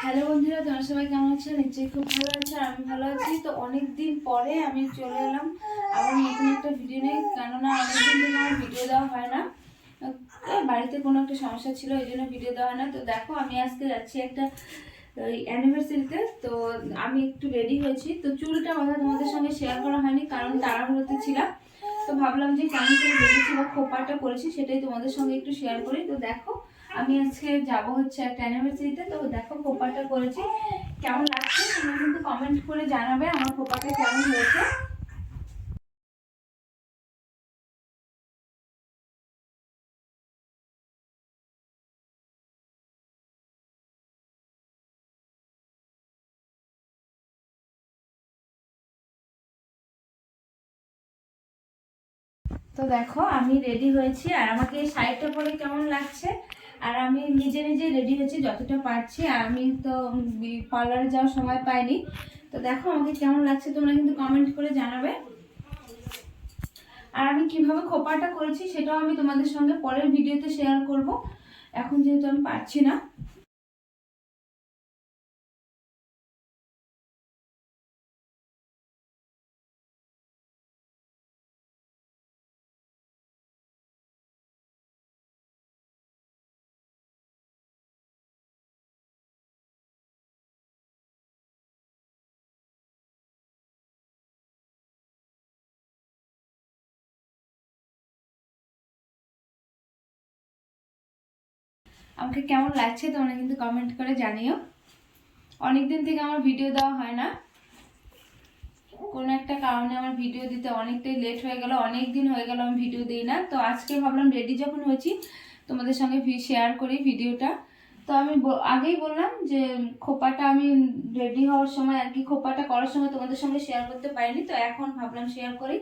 Hello বন্ধুরা, তোমরা সবাই কেমন আছো? নিশ্চয়ই খুব ভালো আছো, আর আমি ভালো আছি। তো অনেক দিন পরে আমি চলে এলাম আবার নতুন একটা ভিডিও নিয়ে, কেননা অনেকদিন থেকে আমার ভিডিও দেওয়া হয় না। বাড়িতে কোনো একটা সমস্যা ছিল, এই জন্য ভিডিও দেওয়া হয় না। তো দেখো, আমি আজকে যাচ্ছি একটা অ্যানিভার্সারিতে। তো আমি একটু রেডি হয়েছি। তো চুলটা কথা তোমাদের সঙ্গে শেয়ার করা হয়নি, কারণ তাড়াহুড়োতে ছিলাম। তো ভাবলাম যে কেমন করে বেঁধেছি বা খোপাটা করেছি সেটাই তোমাদের সঙ্গে একটু শেয়ার করি। তো দেখো, আমি আজকে যাব হচ্ছে একটা অ্যানিভার্সারিতে। তো দেখো, খোপাটা করেছি, কেমন লাগছে তোমরা কিন্তু কমেন্ট করে জানাবে আমার খোপাটা কেমন হয়েছে। তো দেখো, আমি রেডি হয়েছি, আর আমাকে এই শাড়িটা পরে কেমন লাগছে। আর আমি নিজে নিজে রেডি হয়েছি যতটা পারছি, আর আমি তো পার্লারে যাওয়ার সময় পাইনি। তো দেখো আমাকে কেমন লাগছে তোমরা কিন্তু কমেন্ট করে জানাবে। আর আমি কিভাবে খোপাটা করেছি সেটাও আমি তোমাদের সঙ্গে পরের ভিডিওতে শেয়ার করব, এখন যেহেতু আমি পারছি না। আমাকে কেমন লাগছে তোমরা কিন্তু কমেন্ট করে জানিও। অনেকদিন থেকে আমার ভিডিও দেওয়া হয় না, কোনো একটা কারণে আমার ভিডিও দিতে অনেকটাই লেট হয়ে গেল, অনেক দিন হয়ে গেল আমি ভিডিও দিই না। তো আজকে ভাবলাম রেডি যখন হয়েছি তোমাদের সঙ্গে শেয়ার করি ভিডিওটা। তো আমি আগেই বললাম যে খোপাটা আমি রেডি হওয়ার সময় আর কি, খোপাটা করার সময় তোমাদের সঙ্গে শেয়ার করতে পারিনি, তো এখন ভাবলাম শেয়ার করি।